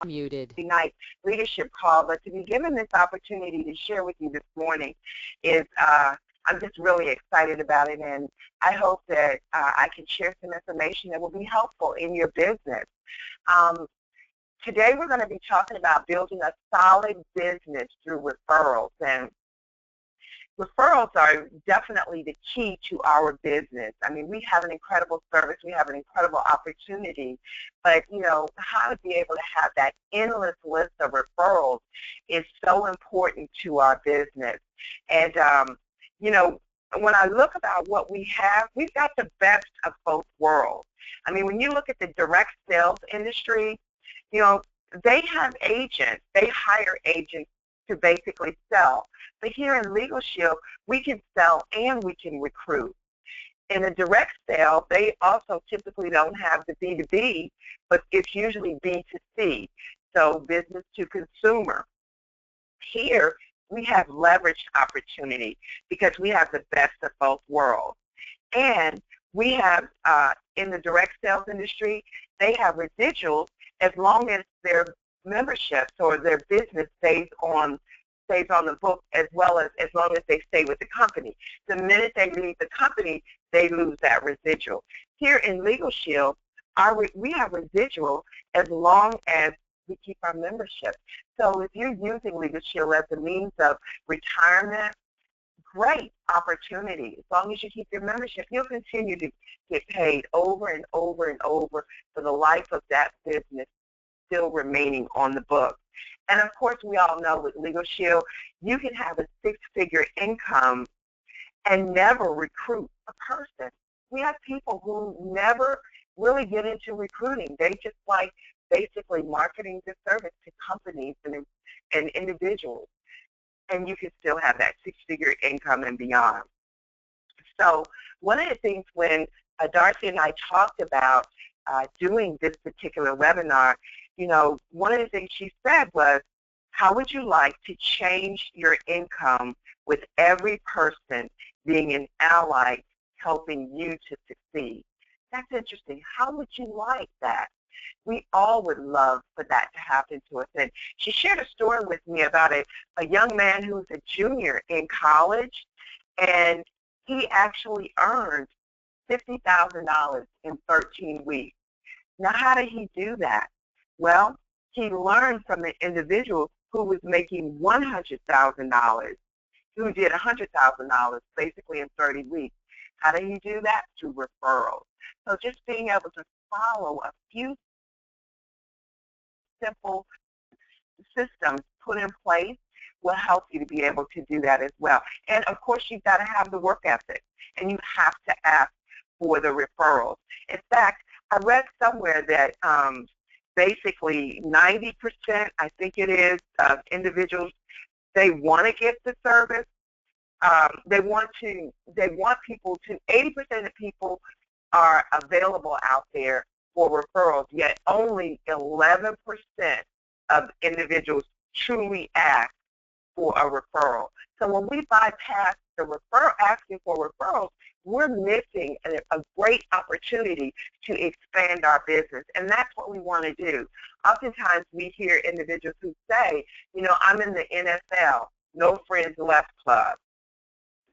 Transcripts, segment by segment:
Muted. night leadership call, but to be given this opportunity to share with you this morning is I'm just really excited about it, and I hope that I can share some information that will be helpful in your business. Um, Today we're going to be talking about building a solid business through referrals, and referrals are definitely the key to our business. I mean, we have an incredible service, we have an incredible opportunity, but how to be able to have that endless list of referrals is so important to our business. And you know, when I look about what we have, we've got the best of both worlds. I mean, when you look at the direct sales industry, you know, they have agents. They hire agents to basically sell. But here in Legal Shield, we can sell and we can recruit. In a direct sale, they also typically don't have the B2B, but it's usually B2C, so business to consumer. Here, we have leveraged opportunity because we have the best of both worlds. And we have, in the direct sales industry, they have residuals as long as their memberships or their business stays on the book, as long as they stay with the company. The minute they leave the company, they lose that residual. Here in Legal Shield, we have residual as long as we keep our membership. So if you're using Legal Shield as a means of retirement, great opportunity. As long as you keep your membership, you'll continue to get paid over and over and over for the life of that business still remaining on the book. And of course, we all know with Legal Shield, you can have a six-figure income and never recruit a person. We have people who never really get into recruiting. They just like basically marketing the service to companies and individuals. And you can still have that six-figure income and beyond. So one of the things when Darcy and I talked about doing this particular webinar, one of the things she said was, how would you like to change your income with every person being an ally helping you to succeed? That's interesting. How would you like that? We all would love for that to happen to us. And she shared a story with me about a young man who was a junior in college, and he actually earned $50,000 in 13 weeks. Now, how did he do that? Well, he learned from an individual who was making $100,000, who did $100,000 basically in 30 weeks. How did he do that? Through referrals. So just being able to follow a few simple systems put in place will help you to be able to do that as well. And of course, you've got to have the work ethic, and you have to ask for the referrals. In fact, I read somewhere that basically 90%, I think it is, of individuals, they want to get the service. They want people to, 80% of people are available out there for referrals, yet only 11% of individuals truly ask for a referral. So when we bypass the asking for referrals, we're missing a great opportunity to expand our business, and that's what we want to do. Oftentimes we hear individuals who say, I'm in the NFL, no friends left club,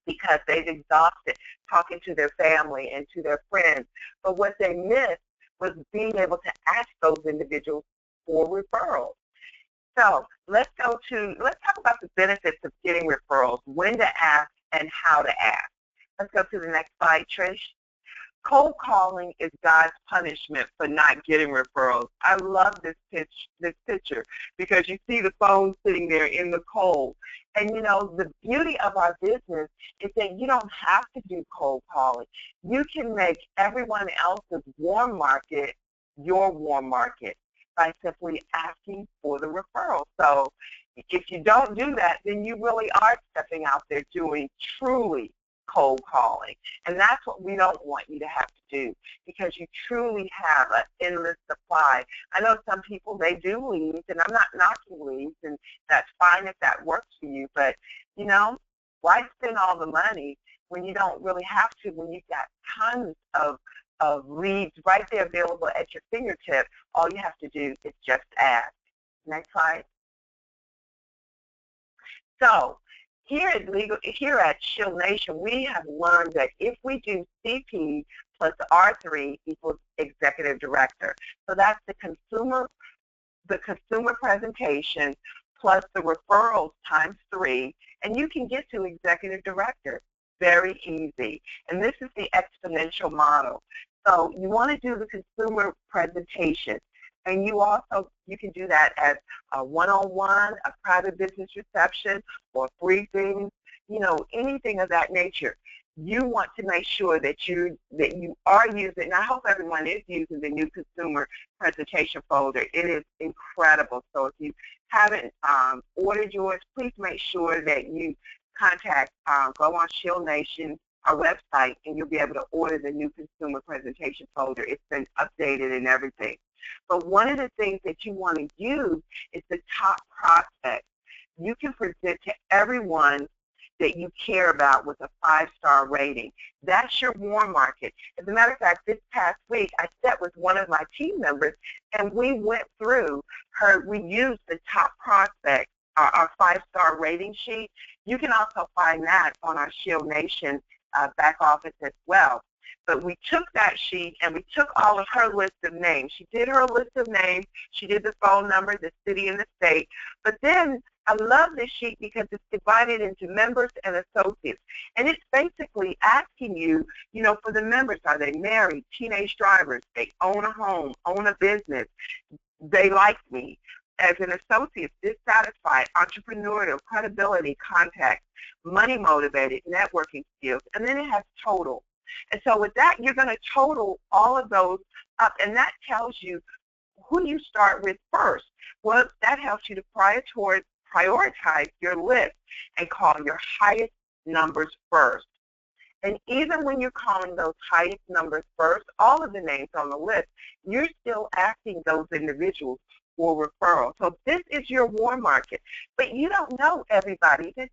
because they've exhausted talking to their family and to their friends. But what they missed was being able to ask those individuals for referrals. So let's talk about the benefits of getting referrals, when to ask and how to ask. Let's go to the next slide, Trish. Cold calling is God's punishment for not getting referrals. I love this picture because you see the phone sitting there in the cold. And the beauty of our business is that you don't have to do cold calling. You can make everyone else's warm market your warm market by simply asking for the referral. So if you don't do that, then you really are stepping out there doing truly cold calling. And that's what we don't want you to have to do, because you truly have an endless supply. I know some people, they do leads, and I'm not knocking leads, and that's fine if that works for you, but why spend all the money when you don't really have to, when you've got tons of leads right there available at your fingertips? All you have to do is just ask. Next slide. So here at ShieldNation, we have learned that if we do CP plus R3 equals executive director. So that's the consumer presentation plus the referrals times 3, and you can get to executive director. Very easy. And this is the exponential model. So you want to do the consumer presentation, and you can do that as a one-on-one, a private business reception, or briefings, anything of that nature. You want to make sure that you are using, and I hope everyone is using the new consumer presentation folder. It is incredible. So if you haven't ordered yours, please make sure that you go on ShieldNation, our website, and you'll be able to order the new consumer presentation folder. It's been updated and everything. But one of the things that you want to use is the top prospects. You can present to everyone that you care about with a 5-star rating. That's your warm market. As a matter of fact, this past week, I sat with one of my team members, and we went through we used the top prospects, our 5-star rating sheet. You can also find that on our ShieldNation back office as well. But we took that sheet and we took all of her list of names. She did her list of names. She did the phone number, the city, and the state. But then I love this sheet because it's divided into members and associates. And it's basically asking you, for the members, are they married, teenage drivers, they own a home, own a business, they like me. As an associate, dissatisfied, entrepreneurial, credibility, contacts, money motivated, networking skills, and then it has total. And so with that, you're going to total all of those up, and that tells you who you start with first. Well, that helps you to prioritize your list and call your highest numbers first. And even when you're calling those highest numbers first, all of the names on the list, you're still asking those individuals for referral. So this is your warm market. But you don't know everybody that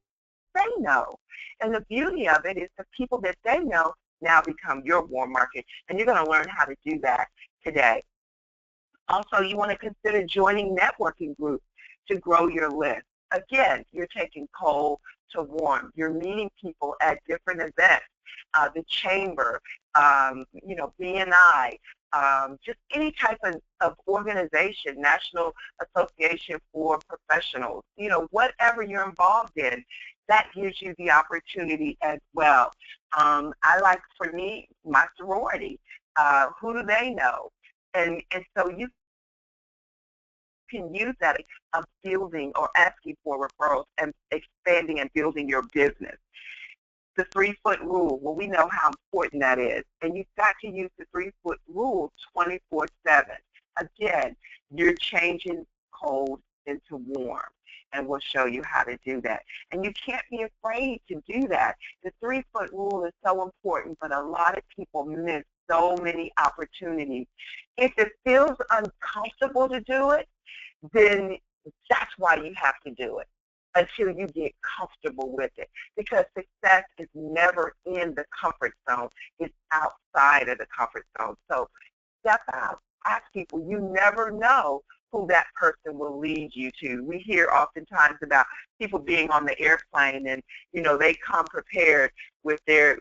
they know. And the beauty of it is the people that they know now become your warm market. And you're going to learn how to do that today. Also, you want to consider joining networking groups to grow your list. Again, you're taking cold to warm. You're meeting people at different events, the chamber, BNI, just any type of organization, National Association for Professionals, whatever you're involved in, that gives you the opportunity as well. I like, for me, my sorority. Who do they know? And so you can use that of building or asking for referrals and expanding and building your business. The 3-foot rule, well, we know how important that is. And you've got to use the 3-foot rule 24/7. Again, you're changing cold into warm, and we'll show you how to do that. And you can't be afraid to do that. The 3-foot rule is so important, but a lot of people miss so many opportunities. If it feels uncomfortable to do it, then that's why you have to do it until you get comfortable with it, because success is never in the comfort zone. It's outside of the comfort zone. So step out. Ask people. You never know who that person will lead you to. We hear oftentimes about people being on the airplane and, they come prepared with their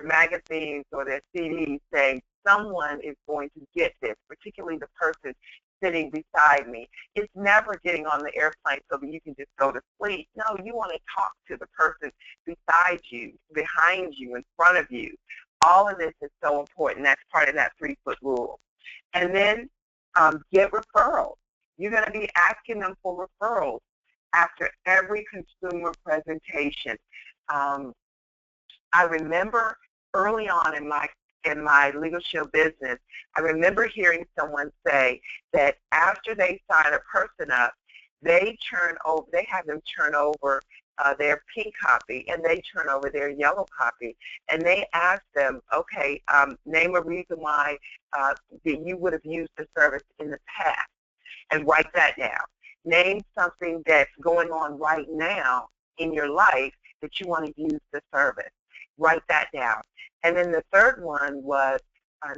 magazines or their CDs saying, someone is going to get this, particularly the person sitting beside me. It's never getting on the airplane so that you can just go to sleep. No, you want to talk to the person beside you, behind you, in front of you. All of this is so important. That's part of that 3-foot rule. And then get referrals. You're going to be asking them for referrals after every consumer presentation. I remember early on in my Legal Shield business, I remember hearing someone say that after they sign a person up, they have them turn over their pink copy, and they turn over their yellow copy, and they ask them, okay, name a reason why that you would have used the service in the past, and write that down. Name something that's going on right now in your life that you want to use the service. Write that down. And then the third one was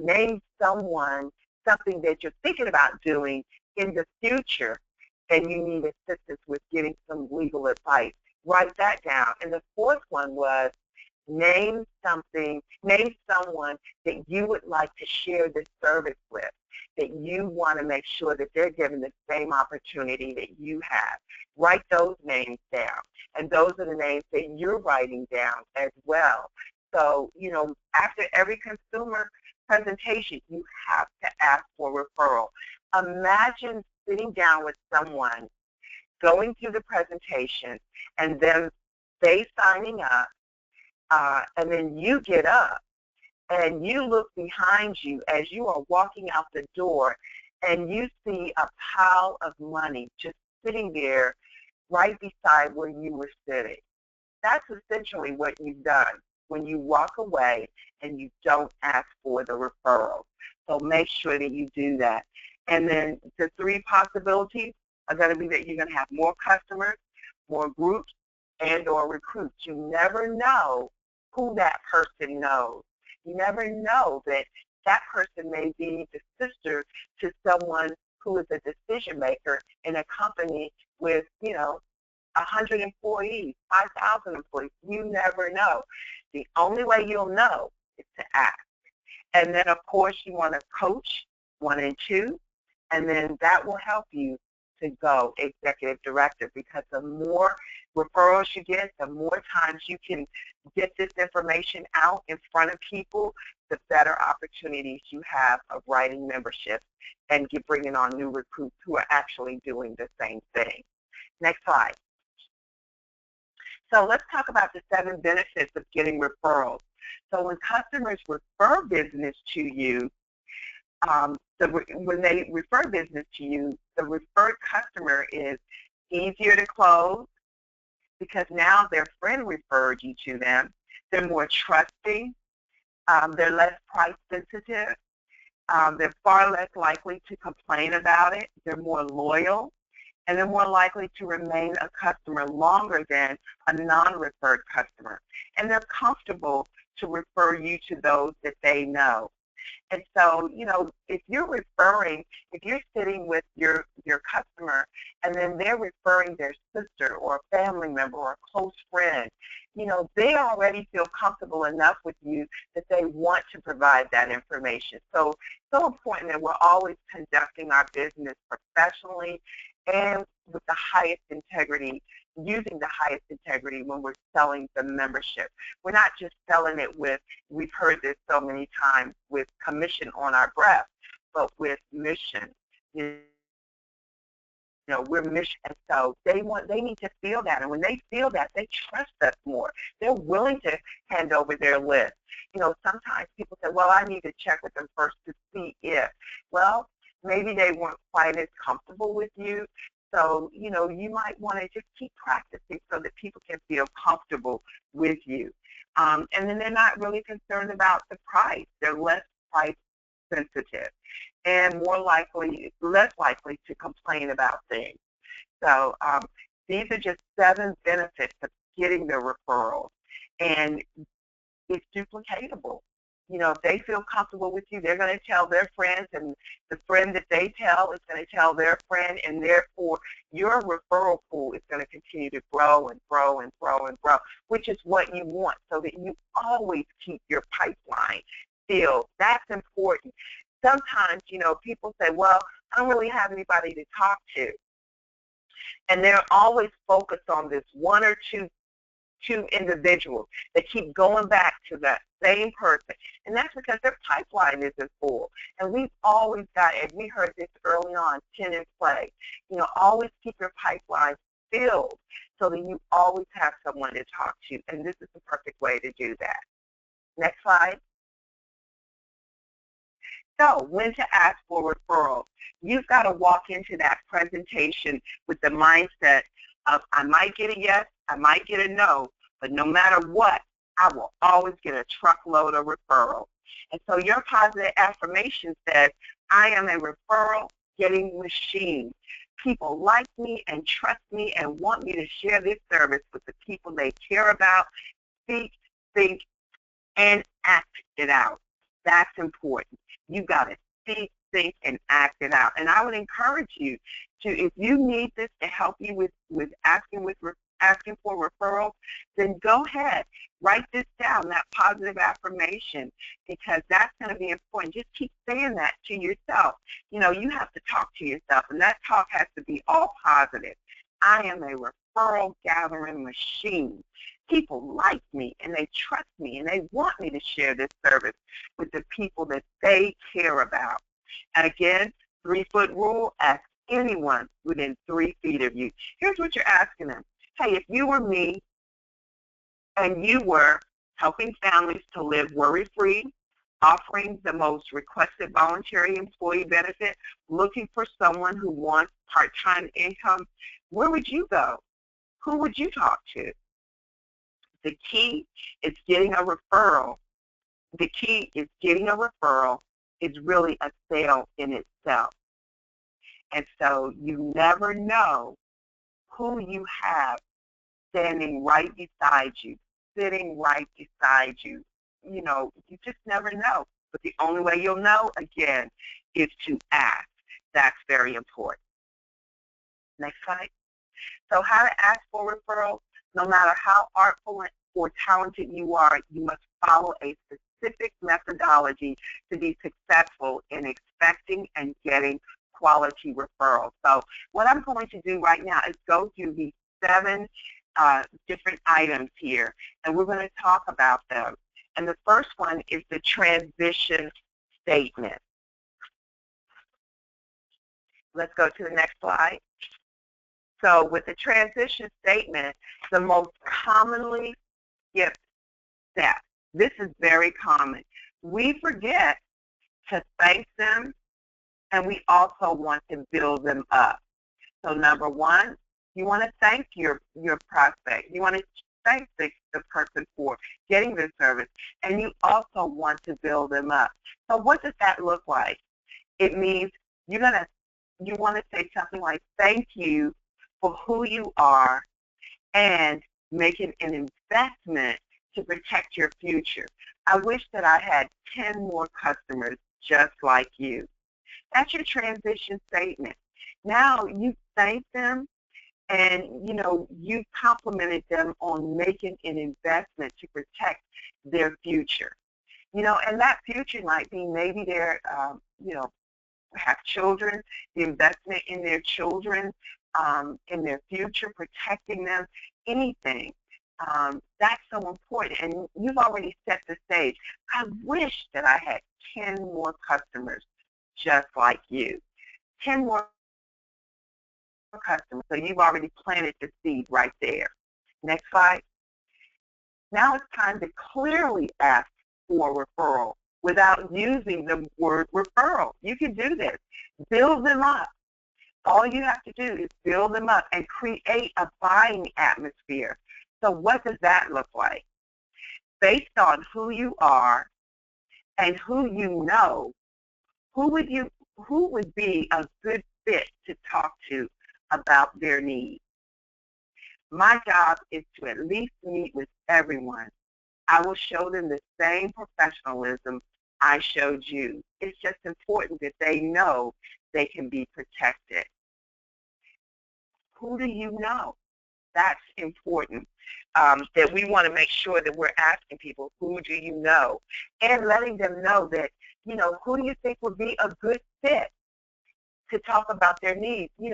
name something that you're thinking about doing in the future and you need assistance with getting some legal advice. Write that down. And the fourth one was name someone that you would like to share this service with, that you want to make sure that they're given the same opportunity that you have. Write those names down. And those are the names that you're writing down as well. So, after every consumer presentation, you have to ask for referral. Imagine sitting down with someone, going through the presentation, and then they signing up, and then you get up and you look behind you as you are walking out the door, and you see a pile of money just sitting there right beside where you were sitting. That's essentially what you've done when you walk away and you don't ask for the referral. So make sure that you do that. And then the three possibilities are going to be that you're going to have more customers, more groups, and or recruits. You never know who that person knows. You never know that that person may be the sister to someone who is a decision maker in a company with, 100 employees, 5,000 employees. You never know. The only way you'll know is to ask. And then, of course, you want to coach 1 and 2, and then that will help you to go executive director, because the more referrals you get, the more times you can get this information out in front of people, the better opportunities you have of writing memberships and bringing on new recruits who are actually doing the same thing. Next slide. So let's talk about the 7 benefits of getting referrals. So when customers refer business to you, when they refer business to you, the referred customer is easier to close because now their friend referred you to them. They're more trusting. They're less price sensitive. They're far less likely to complain about it. They're more loyal. And they're more likely to remain a customer longer than a non-referred customer. And they're comfortable to refer you to those that they know. And so, if you're sitting with your customer and then they're referring their sister or a family member or a close friend, they already feel comfortable enough with you that they want to provide that information. So important that we're always conducting our business professionally and with the highest integrity, using the highest integrity when we're selling the membership. We're not just selling it with, we've heard this so many times, with commission on our breath, but with mission. We're mission, and so they need to feel that, and when they feel that, they trust us more. They're willing to hand over their list. Sometimes people say, well, I need to check with them first to see if. Well, maybe they weren't quite as comfortable with you. So, you might want to just keep practicing so that people can feel comfortable with you. And then they're not really concerned about the price. They're less price sensitive and less likely to complain about things. So these are just 7 benefits of getting the referrals. And it's duplicatable. If they feel comfortable with you, they're going to tell their friends, and the friend that they tell is going to tell their friend, and therefore your referral pool is going to continue to grow and grow and grow and grow, which is what you want, so that you always keep your pipeline filled. That's important. Sometimes, people say, well, I don't really have anybody to talk to. And they're always focused on this 1 or 2 individuals that keep going back to that same person. And that's because their pipeline isn't full. And we've always got, and we heard this early on, 10 in play. Always keep your pipeline filled so that you always have someone to talk to. And this is the perfect way to do that. Next slide. So when to ask for referrals. You've got to walk into that presentation with the mindset of, I might get a yes, I might get a no, but no matter what, I will always get a truckload of referrals. And so your positive affirmation says, I am a referral getting machine. People like me and trust me and want me to share this service with the people they care about. Speak, think, and act it out. That's important. You've got to speak, think and act it out. And I would encourage you to, if you need this to help you with asking for referrals, then go ahead, write this down, that positive affirmation, because that's going to be important. Just keep saying that to yourself. You know, you have to talk to yourself, and that talk has to be all positive. I am a referral gathering machine. People like me, and they trust me, and they want me to share this service with the people that they care about. And again, 3-foot rule, ask anyone within 3 feet of you. Here's what you're asking them. Hey, if you were me and you were helping families to live worry-free, offering the most requested voluntary employee benefit, looking for someone who wants part-time income, where would you go? Who would you talk to? The key is getting a referral. The key is getting a referral is really a sale in itself. And so you never know who you have standing right beside you, sitting right beside you. You know, you just never know. But the only way you'll know, again, is to ask. That's very important. Next slide. So how to ask for referrals, no matter how artful or talented you are, you must follow a specific methodology to be successful in expecting and getting quality referrals. So what I'm going to do right now is go through these 7 different items here, and we're going to talk about them. And the first one is the transition statement. Let's go to the next slide. So with the transition statement, the most commonly skipped step, this is very common. We forget to thank them, and we also want to build them up. So number 1, you want to thank your prospect. You want to thank the person for getting the service, and you also want to build them up. So what does that look like? It means you want to say something like, thank you for who you are and making an investment to protect your future. I wish that I had 10 more customers just like you. That's your transition statement. Now you thank them, and you complimented them on making an investment to protect their future. And that future might be maybe they're have children, the investment in their children, in their future, protecting them, anything. That's so important, and you've already set the stage. I wish that I had 10 more customers just like you. 10 more customers, so you've already planted the seed right there. Next slide. Now it's time to clearly ask for a referral without using the word referral. You can do this. Build them up. All you have to do is build them up and create a buying atmosphere. So what does that look like? Based on who you are and who you know, who would be a good fit to talk to about their needs? My job is to at least meet with everyone. I will show them the same professionalism I showed you. It's just important that they know they can be protected. Who do you know? That's important, that we want to make sure that we're asking people, who do you know? And letting them know that, who do you think would be a good fit to talk about their needs? Maybe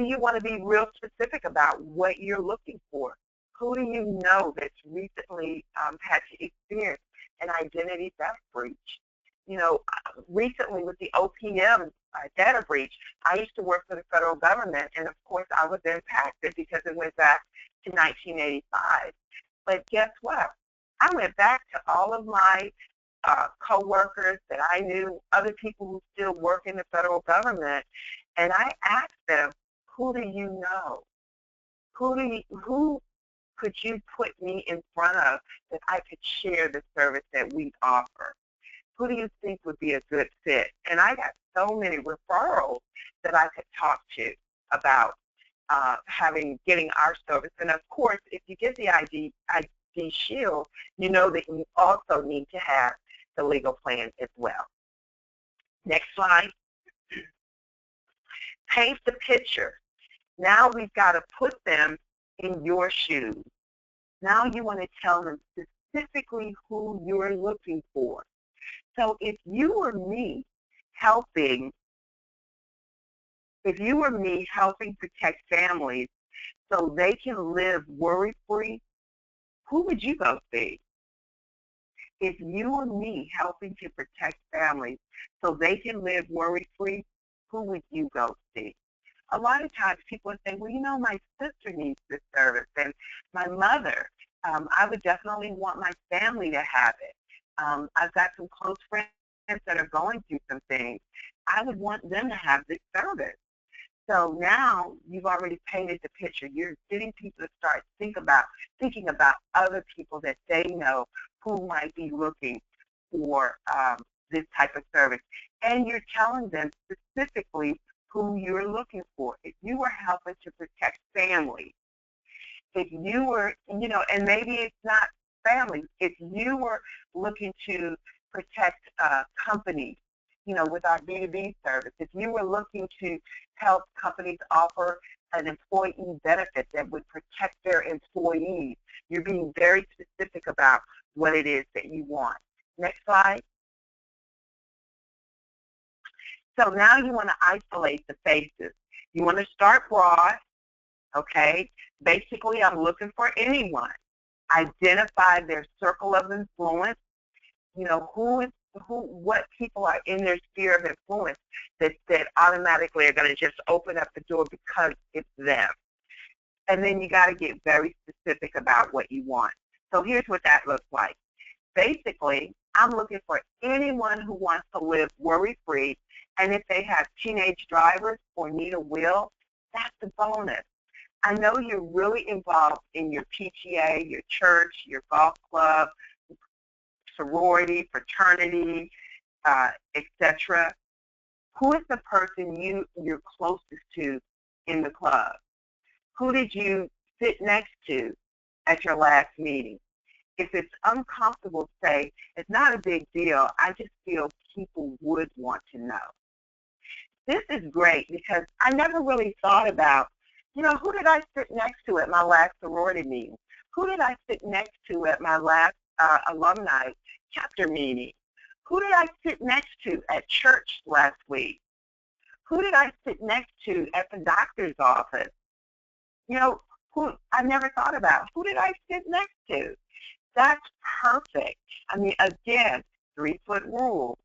you want to be real specific about what you're looking for. Who do you know that's recently had to experience an identity theft breach? Recently with the OPM data breach, I used to work for the federal government, and of course I was impacted because it went back to 1985. But guess what? I went back to all of my co-workers that I knew, other people who still work in the federal government, and I asked them, who do you know? Who could you put me in front of that I could share the service that we offer? Who do you think would be a good fit? And I got so many referrals that I could talk to about getting our service. And of course, if you get the ID Shield, you know that you also need to have the legal plan as well. Next slide. Paint the picture. Now we've got to put them in your shoes. Now you want to tell them specifically who you're looking for. So if you were me helping protect families so they can live worry-free, who would you go see? If you or me helping to protect families so they can live worry-free, who would you go see? A lot of times people say, well, you know, my sister needs this service, and my mother, I would definitely want my family to have it. I've got some close friends that are going through some things. I would want them to have this service. So now you've already painted the picture. You're getting people to start thinking about other people that they know who might be looking for this type of service. And you're telling them specifically who you're looking for. If you were helping to protect families, if you were, you know, and maybe it's not families, if you were looking to protect companies, you know, with our B2B service, if you were looking to help companies offer an employee benefit that would protect their employees, you're being very specific about what it is that you want. Next slide. So now you want to isolate the faces. You want to start broad, okay? Basically, I'm looking for anyone. Identify their circle of influence. You know, what people are in their sphere of influence that automatically are going to just open up the door because it's them. And then you got to get very specific about what you want. So here's what that looks like. Basically, I'm looking for anyone who wants to live worry-free, and if they have teenage drivers or need a wheel, that's a bonus. I know you're really involved in your PTA, your church, your golf club, sorority, fraternity, etc. Who is the person you're closest to in the club? Who did you sit next to at your last meeting? If it's uncomfortable, say, it's not a big deal. I just feel people would want to know. This is great because I never really thought about, you know, who did I sit next to at my last sorority meeting? Who did I sit next to at my last alumni chapter meeting? Who did I sit next to at church last week? Who did I sit next to at the doctor's office? You know, who I never thought about. Who did I sit next to? That's perfect. I mean, again, 3-foot rule,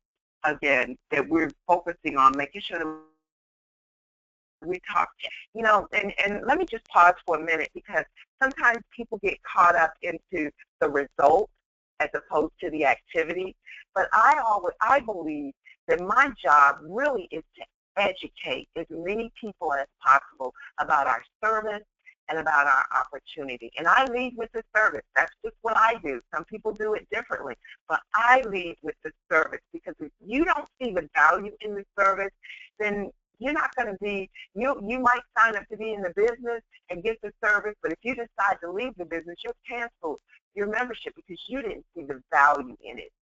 again, that we're focusing on, making sure that we talk, you know, and let me just pause for a minute because sometimes people get caught up into the result as opposed to the activity. But I believe that my job really is to educate as many people as possible about our service and about our opportunity. And I lead with the service. That's just what I do. Some people do it differently, but I lead with the service because if you don't see the value in the service, then you're not going to be, you might sign up to be in the business and get the service, but if you decide to leave the business, you'll cancel your membership because you didn't see the value in it.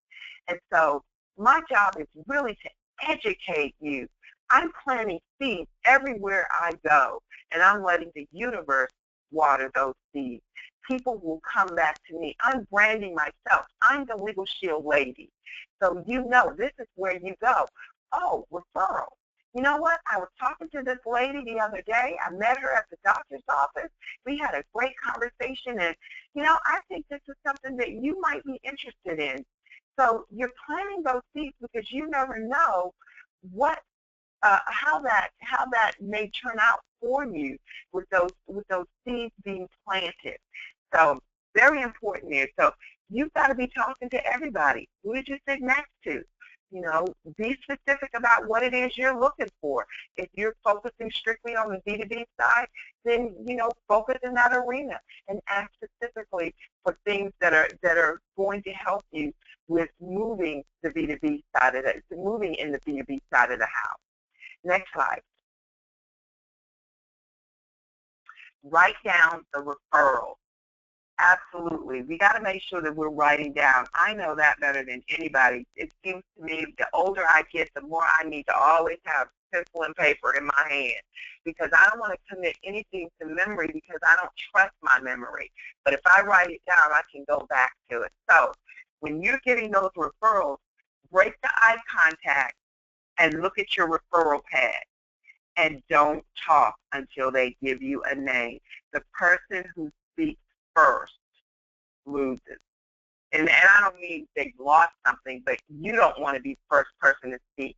And so my job is really to educate you. I'm planting seeds everywhere I go, and I'm letting the universe water those seeds. People will come back to me. I'm branding myself. I'm the Legal Shield lady. So you know this is where you go. Oh, referral. You know what? I was talking to this lady the other day. I met her at the doctor's office. We had a great conversation, and, you know, I think this is something that you might be interested in. So you're planting those seeds because you never know what how that may turn out for you with those seeds being planted. So very important here. So you've got to be talking to everybody. Who did you sit next to? You know, be specific about what it is you're looking for. If you're focusing strictly on the B2B side, then, you know, focus in that arena and ask specifically for things that are going to help you with moving the B2B side of it, moving in the B2B side of the house. Next slide. Write down the referral. Absolutely. We got to make sure that we're writing down. I know that better than anybody. It seems to me the older I get, the more I need to always have pencil and paper in my hand because I don't want to commit anything to memory because I don't trust my memory. But if I write it down, I can go back to it. So when you're getting those referrals, break the eye contact and look at your referral pad and don't talk until they give you a name. The person who speaks first loses. And I don't mean they've lost something, but you don't want to be the first person to speak.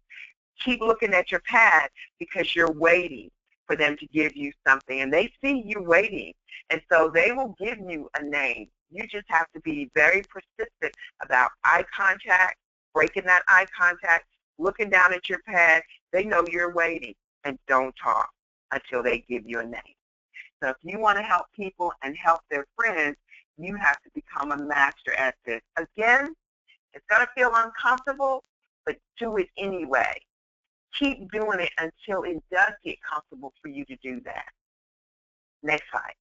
Keep looking at your pad because you're waiting for them to give you something. And they see you waiting, and so they will give you a name. You just have to be very persistent about eye contact, breaking that eye contact, looking down at your pad. They know you're waiting, and don't talk until they give you a name. So if you want to help people and help their friends, you have to become a master at this. Again, it's going to feel uncomfortable, but do it anyway. Keep doing it until it does get comfortable for you to do that. Next slide.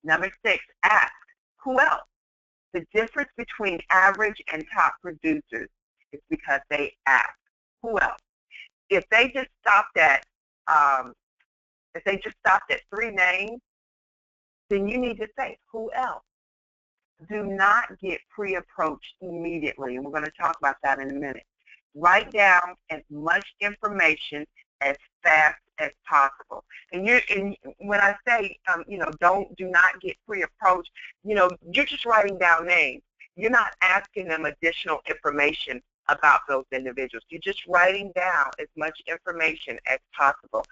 Number 6, ask, who else? The difference between average and top producers is because they ask, who else? If they just stopped at 3 names, then you need to say, who else? Do not get pre-approached immediately, and we're going to talk about that in a minute. Write down as much information as fast as possible. And when I say, do not get pre-approached, you're just writing down names. You're not asking them additional information about those individuals. You're just writing down as much information as possible.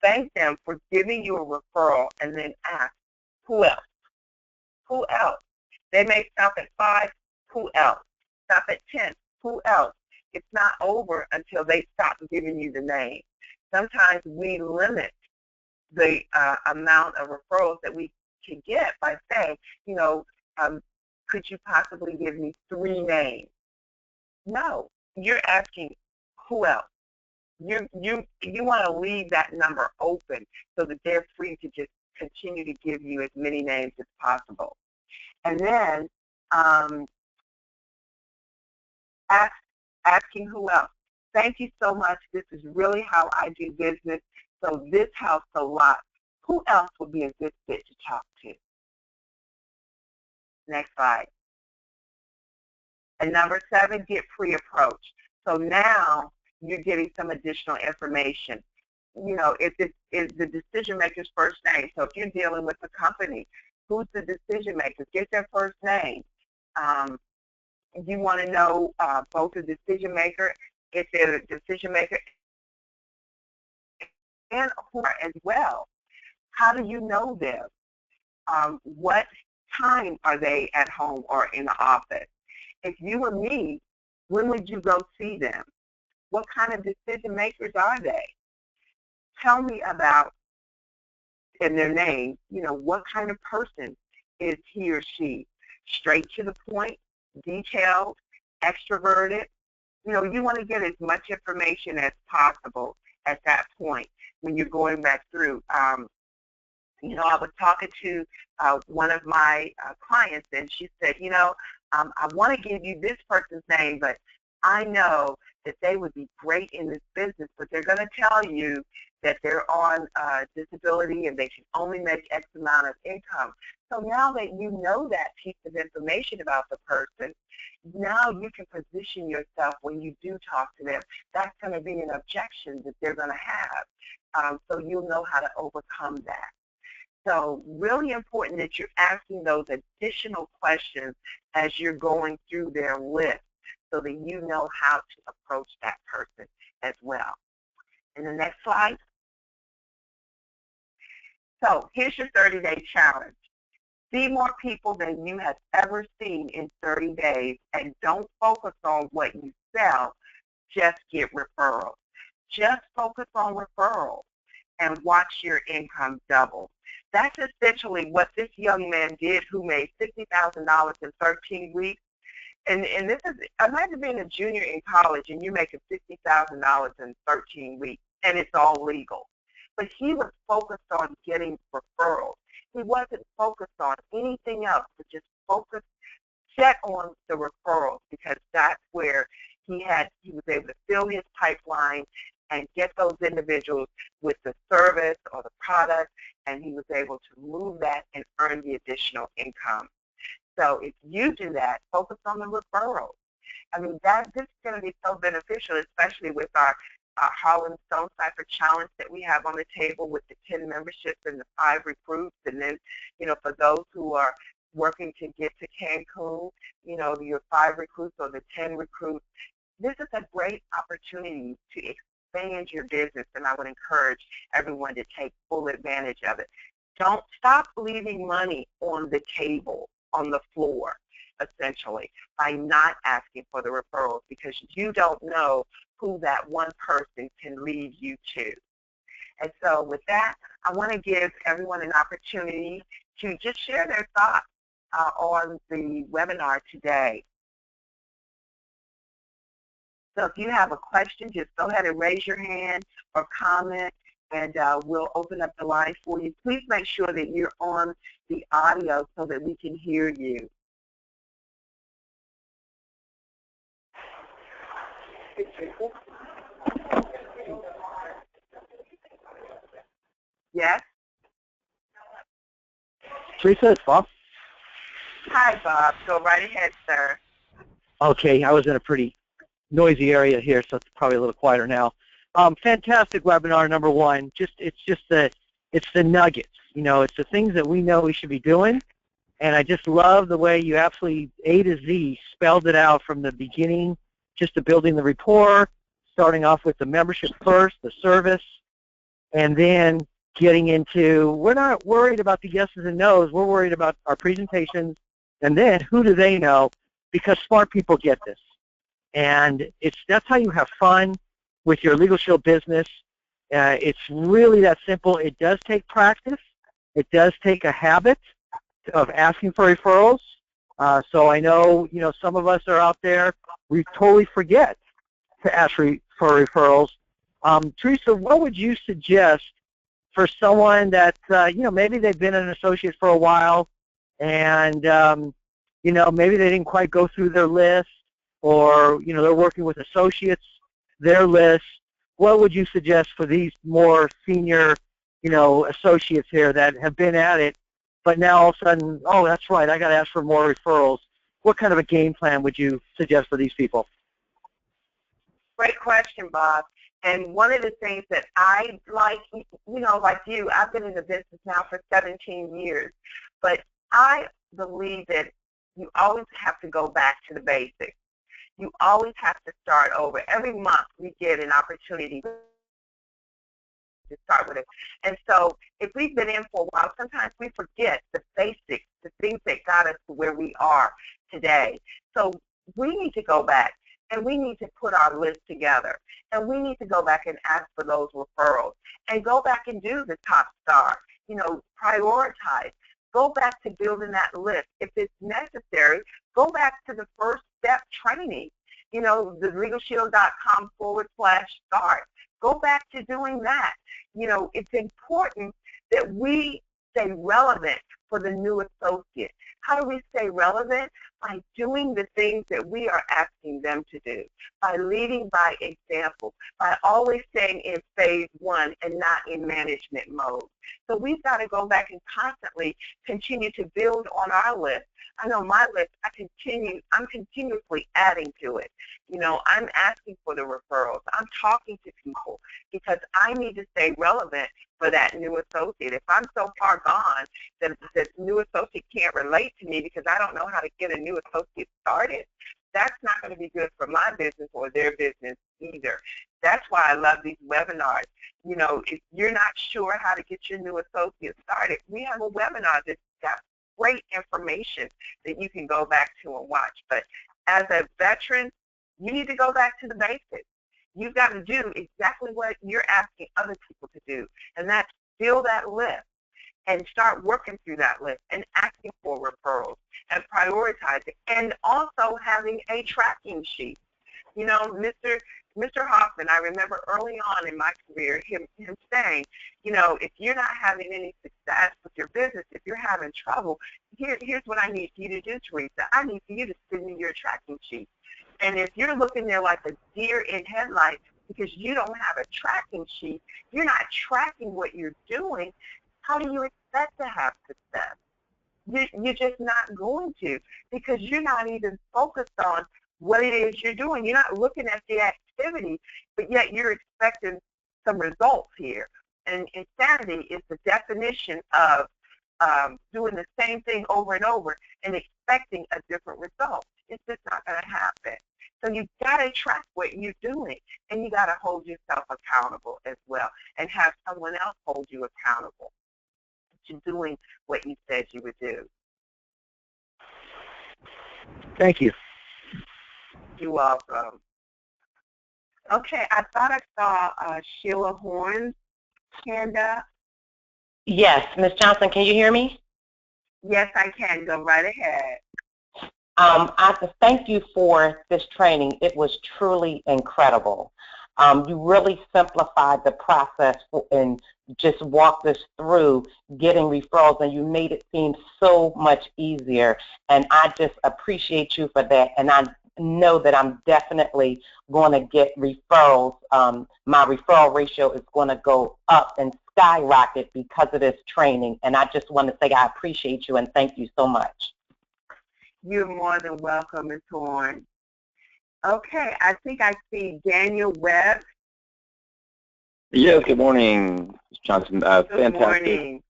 Thank them for giving you a referral, and then ask, who else? Who else? They may stop at 5, who else? Stop at 10, who else? It's not over until they stop giving you the name. Sometimes we limit the amount of referrals that we can get by saying, could you possibly give me 3 names? No, you're asking who else. You want to leave that number open so that they're free to just continue to give you as many names as possible. And then asking who else. Thank you so much. This is really how I do business. So this helps a lot. Who else would be a good fit to talk to? Next slide. And number 7, get pre-approached. So now you're getting some additional information. If it is the decision maker's first name. So if you're dealing with a company, who's the decision maker? Get their first name. You want to know both the decision maker, if they're the decision maker, and who are as well. How do you know them? What time are they at home or in the office? If you were me, when would you go see them? What kind of decision makers are they? Tell me about, in their name, what kind of person is he or she? Straight to the point, detailed, extroverted. You want to get as much information as possible at that point when you're going back through. I was talking to one of my clients, and she said, I want to give you this person's name, but I know that they would be great in this business, but they're going to tell you that they're on disability and they can only make X amount of income. So now that you know that piece of information about the person, now you can position yourself when you do talk to them. That's going to be an objection that they're going to have. So you'll know how to overcome that. So really important that you're asking those additional questions as you're going through their list so that you know how to approach that person as well. In the next slide. So here's your 30-day challenge. See more people than you have ever seen in 30 days, and don't focus on what you sell, just get referrals. Just focus on referrals and watch your income double. That's essentially what this young man did who made $60,000 in 13 weeks. And this is, imagine being a junior in college and you're making $60,000 in 13 weeks, and it's all legal. But he was focused on getting referrals. He wasn't focused on anything else, but just set on the referrals, because that's where he was able to fill his pipeline and get those individuals with the service or the product, and he was able to move that and earn the additional income. So if you do that, focus on the referrals. I mean, this is going to be so beneficial, especially with our Harlem Stone Cipher Challenge that we have on the table with the 10 memberships and the 5 recruits. And then, for those who are working to get to Cancun, your 5 recruits or the 10 recruits, this is a great opportunity to expand your business, and I would encourage everyone to take full advantage of it. Don't stop leaving money on the table, on the floor, essentially, by not asking for the referrals, because you don't know who that one person can lead you to. And so with that, I want to give everyone an opportunity to just share their thoughts on the webinar today. So if you have a question, just go ahead and raise your hand or comment, and we'll open up the line for you. Please make sure that you're on the audio so that we can hear you. Yes? Teresa, it's Bob. Hi, Bob. Go right ahead, sir. Okay, I was in a pretty noisy area here, so it's probably a little quieter now. Fantastic webinar, number one. It's the nuggets. It's the things that we know we should be doing, and I just love the way you absolutely A to Z spelled it out from the beginning, just to building the rapport, starting off with the membership first, the service, and then getting into, we're not worried about the yeses and nos, we're worried about our presentations, and then who do they know, because smart people get this. And that's how you have fun with your Legal Shield business. It's really that simple. It does take practice. It does take a habit of asking for referrals. So I know, some of us are out there, we totally forget to ask for referrals. Teresa, what would you suggest for someone that, maybe they've been an associate for a while, and, maybe they didn't quite go through their list, or, they're working with associates, their list. What would you suggest for these more senior, associates here that have been at it, but now all of a sudden, oh, that's right, I got to ask for more referrals? What kind of a game plan would you suggest for these people? Great question, Bob. And one of the things that I like, like you, I've been in the business now for 17 years, but I believe that you always have to go back to the basics. You always have to start over. Every month we get an opportunity to start with it. And so if we've been in for a while, sometimes we forget the basics, the things that got us to where we are today. So we need to go back, and we need to put our list together, and we need to go back and ask for those referrals, and go back and do the top star, prioritize. Go back to building that list. If it's necessary, go back to the first step training, the LegalShield.com/start. Go back to doing that. It's important that we stay relevant for the new associate. How do we stay relevant? By doing the things that we are asking them to do, by leading by example, by always staying in phase 1 and not in management mode. So we've got to go back and constantly continue to build on our list. I know my list, I'm continuously adding to it. I'm asking for the referrals. I'm talking to people because I need to stay relevant for that new associate. If I'm so far gone that the new associate can't relate to me because I don't know how to get a new associate started, that's not going to be good for my business or their business either. That's why I love these webinars. If you're not sure how to get your new associate started, we have a webinar that's got great information that you can go back to and watch. But as a veteran, you need to go back to the basics. You've got to do exactly what you're asking other people to do, and that's build that list and start working through that list and asking for referrals and prioritizing, and also having a tracking sheet. Mr. Hoffman, I remember early on in my career him saying, if you're not having any success success with your business, if you're having trouble, here's what I need for you to do, Teresa. I need for you to send me your tracking sheet. And if you're looking there like a deer in headlights because you don't have a tracking sheet, you're not tracking what you're doing, how do you expect to have success? You're just not going to, because you're not even focused on what it is you're doing. You're not looking at the activity, but yet you're expecting some results here. And insanity is the definition of doing the same thing over and over and expecting a different result. It's just not going to happen. So you've got to track what you're doing, and you got to hold yourself accountable as well, and have someone else hold you accountable to doing what you said you would do. Thank you. You're welcome. Okay, I thought I saw Sheila Horn's hand up. Yes, Ms. Johnson, can you hear me? Yes, I can. Go right ahead. I have to thank you for this training. It was truly incredible. You really simplified the process and just walked us through getting referrals, and you made it seem so much easier. And I just appreciate you for that. And I know that I'm definitely going to get referrals. My referral ratio is going to go up and skyrocket because of this training. And I just want to say I appreciate you and thank you so much. You're more than welcome, Ms. Horn. Okay, I think I see Daniel Webb. Yes, good morning, Ms. Johnson. Good Fantastic. morning.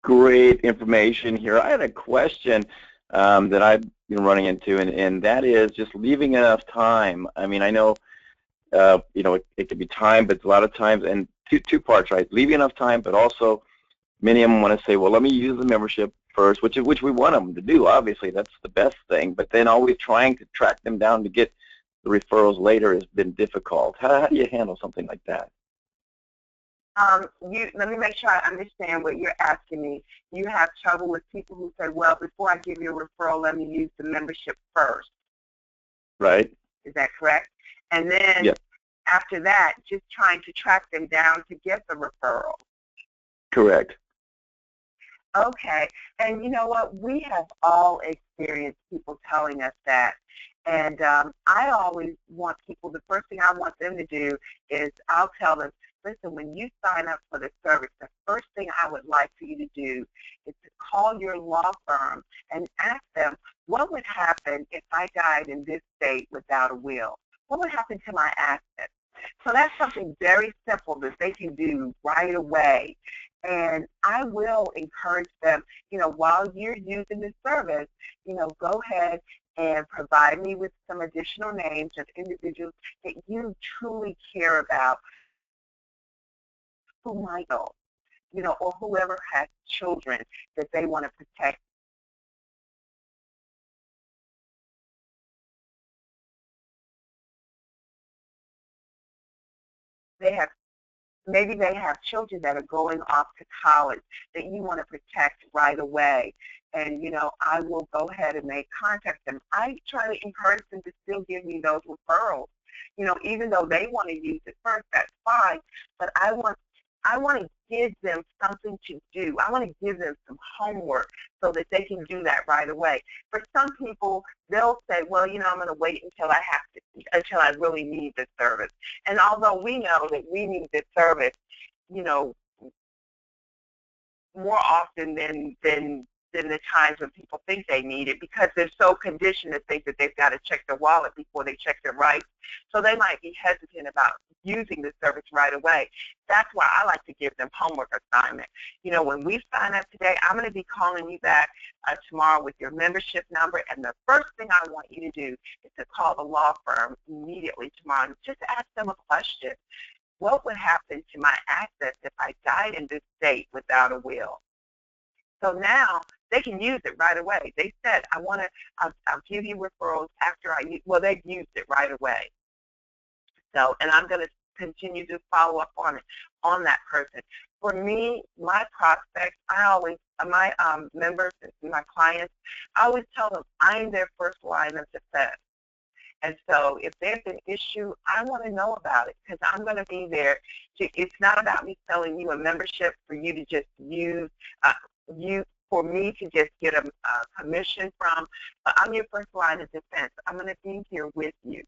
Great information here. I had a question that I've been running into, and that is just leaving enough time. I mean, I know, it could be time, but a lot of times, and two parts, right? Leaving enough time, but also many of them want to say, well, let me use the membership first, which we want them to do. Obviously, that's the best thing. But then always trying to track them down to get the referrals later has been difficult. How do you handle something like that? Let me make sure I understand what you're asking me. You have trouble with people who say, well, before I give you a referral, let me use the membership first. Right. Is that correct? And then Yes. After that, just trying to track them down to get the referral. Correct. Okay, and you know what? We have all experienced people telling us that. And I always want people, the first thing I want them to do is I'll tell them, listen, when you sign up for the service, the first thing I would like for you to do is to call your law firm and ask them, what would happen if I died in this state without a will? What would happen to my assets? So that's something very simple that they can do right away. And I will encourage them, while you're using the service, go ahead and provide me with some additional names of individuals that you truly care about, who might know, or whoever has children that they want to protect. Maybe they have children that are going off to college that you want to protect right away. And, I will go ahead and contact them. I try to encourage them to still give me those referrals. Even though they want to use it first, that's fine. But I want to give them something to do. I want to give them some homework so that they can do that right away. For some people, they'll say, well, I'm going to wait until I really need this service. And although we know that we need this service, more often than the times when people think they need it, because they're so conditioned to think that they've got to check their wallet before they check their rights. So they might be hesitant about using the service right away. That's why I like to give them homework assignment. When we sign up today, I'm going to be calling you back tomorrow with your membership number, and the first thing I want you to do is to call the law firm immediately tomorrow and just ask them a question. What would happen to my assets if I died in this state without a will? So now they can use it right away. They said, I'll give you referrals after they've used it right away. So, and I'm going to continue to follow up on that person. For me, my prospects, my members, my clients, I always tell them I'm their first line of defense. And so if there's an issue, I want to know about it because I'm going to be there. It's not about me selling you a membership for you to just use, for me to just get a commission from. But I'm your first line of defense. I'm going to be here with you.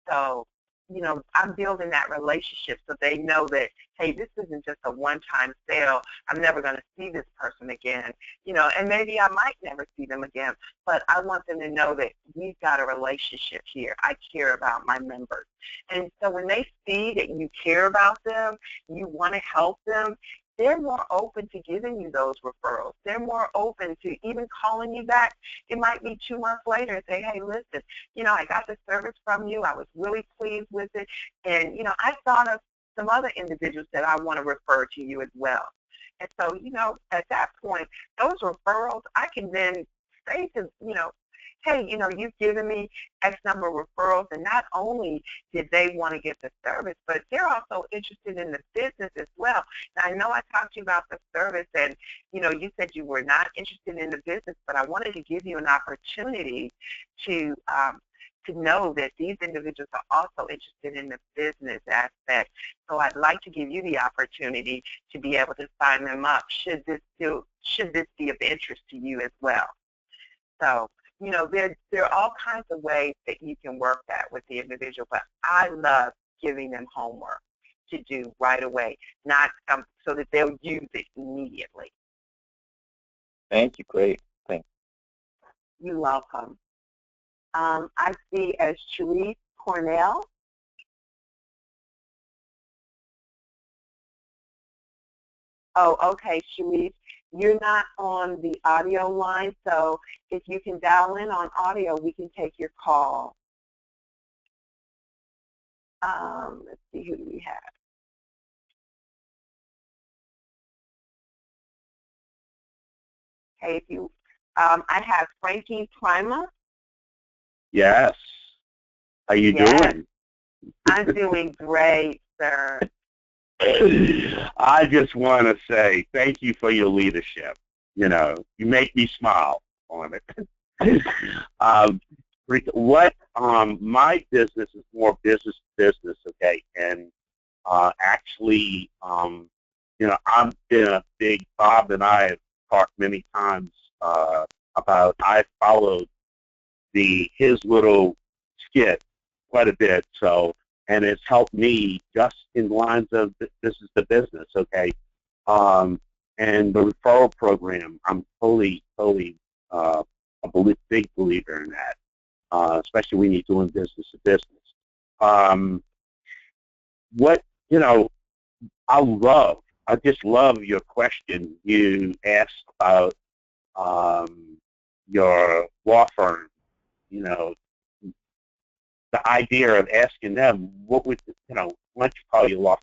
So, you know, I'm building that relationship so they know that, hey, this isn't just a one-time sale. I'm never going to see this person again, you know, and maybe I might never see them again, but I want them to know that we've got a relationship here. I care about my members. And so when they see that you care about them, you want to help them, they're more open to giving you those referrals. They're more open to even calling you back. It might be 2 months later and say, hey, listen, you know, I got the service from you. I was really pleased with it. And, you know, I thought of some other individuals that I want to refer to you as well. And so, you know, at that point, those referrals, I can then say to, you know, hey, you know, you've given me X number of referrals, and not only did they want to get the service, but they're also interested in the business as well. Now, I know I talked to you about the service, and, you know, you said you were not interested in the business, but I wanted to give you an opportunity to know that these individuals are also interested in the business aspect. So I'd like to give you the opportunity to be able to sign them up should this be of interest to you as well. So, you know, there are all kinds of ways that you can work that with the individual, but I love giving them homework to do right away, not so that they'll use it immediately. Thank you. Great. Thanks. You're welcome. I see as Sharice Cornell. Oh, okay, Sharice. You're not on the audio line, so if you can dial in on audio, we can take your call. Let's see, who do we have? Okay, if you, I have Frankie Prima. Yes. How you doing? I'm doing great, sir. I just want to say thank you for your leadership. You know, you make me smile on it. My business is more business to business, okay? And actually, you know, I've been a big, Bob and I have talked many times about, I followed his little skit quite a bit, so, and it's helped me just in lines of this is the business, okay? And the referral program, I'm totally a big believer in that, especially when you're doing business to business. What, you know, I just love your question you asked about your law firm, you know, the idea of asking them, what would, you know, why don't you call your law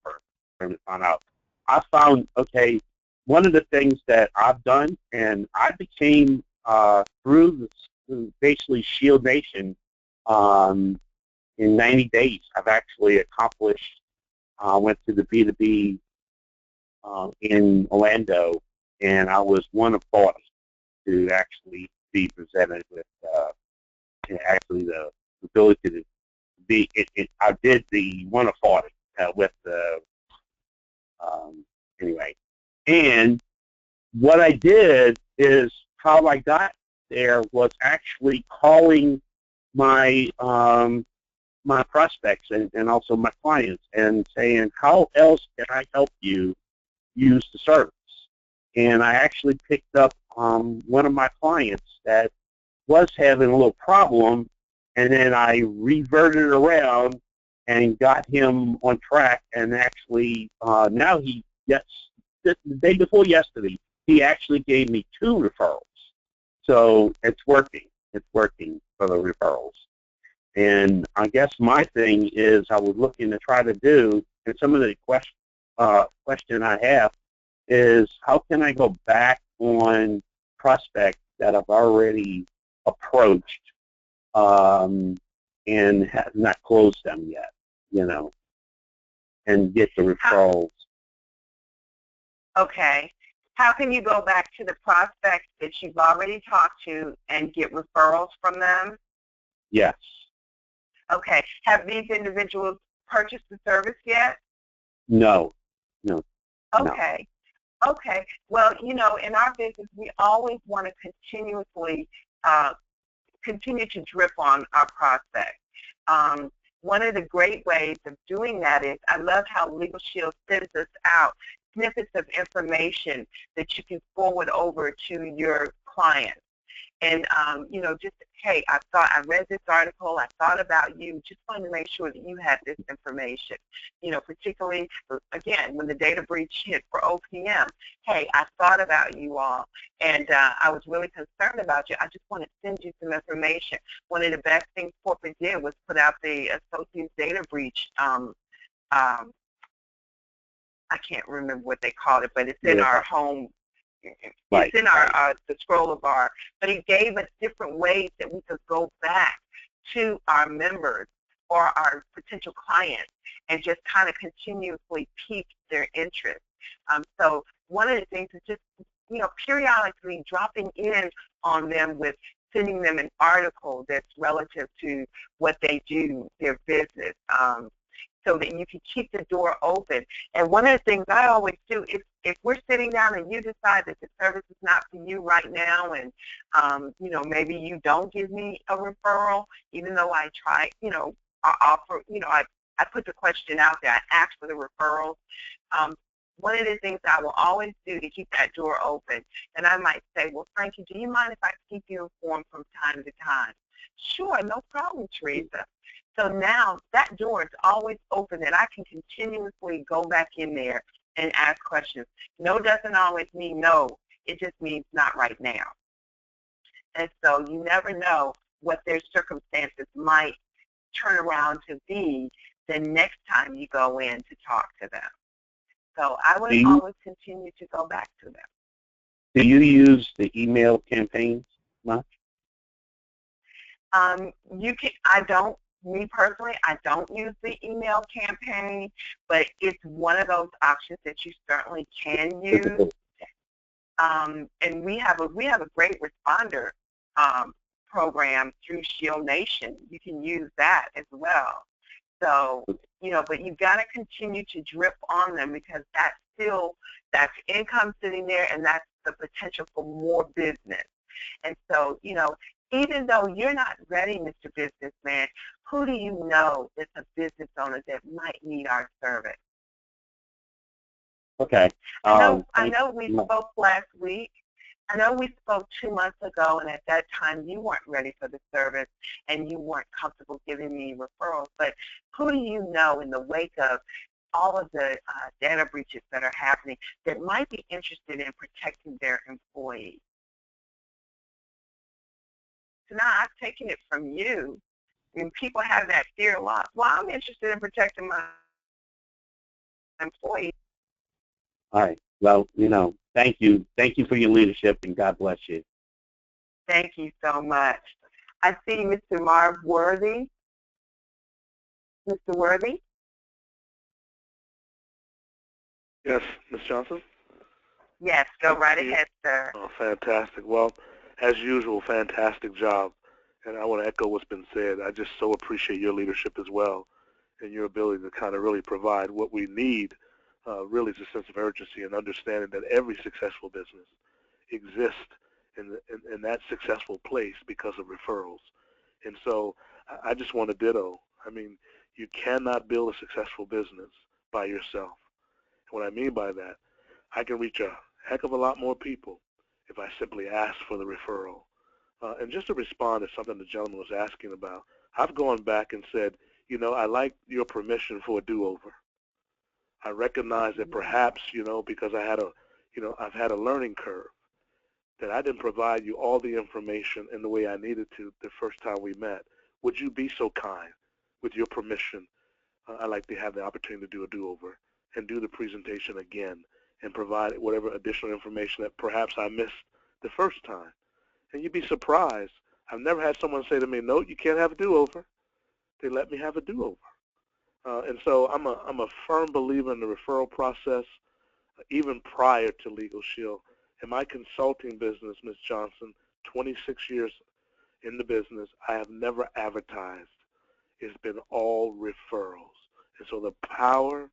firm to find out. I found, okay, one of the things that I've done, and I became, through basically ShieldNation, in 90 days, I've actually accomplished, went to the B2B in Orlando, and I was one of 40 to actually be presented with actually the ability to be, I did the 1 of 40 with the, anyway. And what I did is, how I got there was actually calling my my prospects and also my clients and saying, how else can I help you use the service? And I actually picked up one of my clients that was having a little problem, and then I reverted it around and got him on track, and actually now the day before yesterday, he actually gave me 2 referrals. So it's working. It's working for the referrals. And I guess my thing is I was looking to try to do, and some of the question I have is, how can I go back on prospects that I've already approached and have not closed them yet, you know, and get the referrals. Okay. How can you go back to the prospects that you've already talked to and get referrals from them? Yes. Okay. Have these individuals purchased the service yet? No. No. Okay. Okay. Well, in our business, we always want to continue to drip on our prospects. One of the great ways of doing that is, I love how Legal Shield sends us out snippets of information that you can forward over to your clients. And, just, hey, I read this article, I thought about you, just wanted to make sure that you had this information. Particularly, again, when the data breach hit for OPM, hey, I thought about you all, and I was really concerned about you. I just want to send you some information. One of the best things corporate did was put out the Associates data breach, I can't remember what they called it, but it's in our home. It's in the scroller bar, but it gave us different ways that we could go back to our members or our potential clients and just kind of continuously pique their interest. So one of the things is just, periodically dropping in on them with sending them an article that's relative to what they do, their business, so that you can keep the door open. And one of the things I always do is, if we're sitting down and you decide that the service is not for you right now, and maybe you don't give me a referral, even though I try, I offer, I put the question out there, I ask for the referrals. One of the things I will always do to keep that door open, and I might say, well, Frankie, do you mind if I keep you informed from time to time? Sure, no problem, Teresa. So now that door is always open, and I can continuously go back in there and ask questions. No doesn't always mean no. It just means not right now. And so you never know what their circumstances might turn around to be the next time you go in to talk to them. So I would always continue to go back to them. Do you use the email campaigns much? Me personally, I don't use the email campaign, but it's one of those options that you certainly can use. And we have a great responder program through ShieldNation. You can use that as well. So, but you've got to continue to drip on them, because that's income sitting there, and that's the potential for more business. And so, even though you're not ready, Mr. Businessman, who do you know that's a business owner that might need our service? Okay. I know we spoke last week. I know we spoke 2 months ago, and at that time you weren't ready for the service and you weren't comfortable giving me referrals. But who do you know in the wake of all of the data breaches that are happening that might be interested in protecting their employees? So now I've taken it from you. And people have that fear a lot. Well, I'm interested in protecting my employees. All right. Well, thank you. Thank you for your leadership, and God bless you. Thank you so much. I see Mr. Marv Worthy. Mr. Worthy? Yes, Ms. Johnson? Yes, go right ahead, sir. Oh, fantastic. Well, as usual, fantastic job. And I want to echo what's been said. I just so appreciate your leadership as well, and your ability to kind of really provide what we need, really is a sense of urgency and understanding that every successful business exists in that successful place because of referrals. And so I just want to ditto. I mean, you cannot build a successful business by yourself. And what I mean by that, I can reach a heck of a lot more people if I simply ask for the referral. And just to respond to something the gentleman was asking about, I've gone back and said, I like your permission for a do-over. I recognize that perhaps, because I've had a learning curve, that I didn't provide you all the information in the way I needed to the first time we met. Would you be so kind, with your permission? I'd like to have the opportunity to do a do-over and do the presentation again and provide whatever additional information that perhaps I missed the first time. And you'd be surprised. I've never had someone say to me, no, you can't have a do-over. They let me have a do-over. And so I'm a firm believer in the referral process, even prior to Legal Shield. In my consulting business, Ms. Johnson, 26 years in the business, I have never advertised. It's been all referrals. And so the power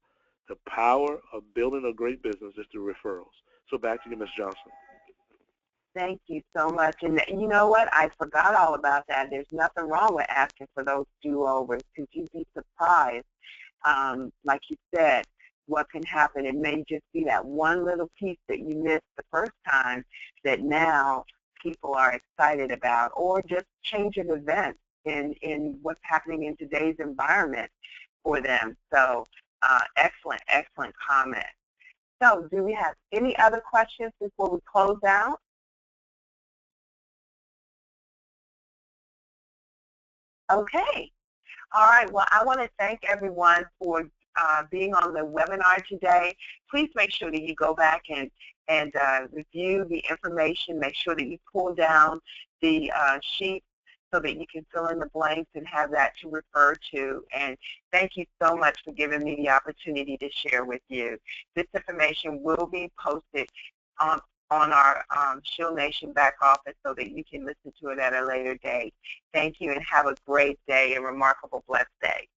of building a great business is through referrals. So back to you, Ms. Johnson. Thank you so much. And you know what? I forgot all about that. There's nothing wrong with asking for those do-overs, because you'd be surprised, like you said, what can happen. It may just be that one little piece that you missed the first time that now people are excited about, or just change of events in what's happening in today's environment for them. So excellent, excellent comment. So do we have any other questions before we close out? Okay. All right. Well, I want to thank everyone for being on the webinar today. Please make sure that you go back and review the information. Make sure that you pull down the sheet so that you can fill in the blanks and have that to refer to. And thank you so much for giving me the opportunity to share with you. This information will be posted on our ShieldNation back office so that you can listen to it at a later date. Thank you, and have a great day, a remarkable, blessed day.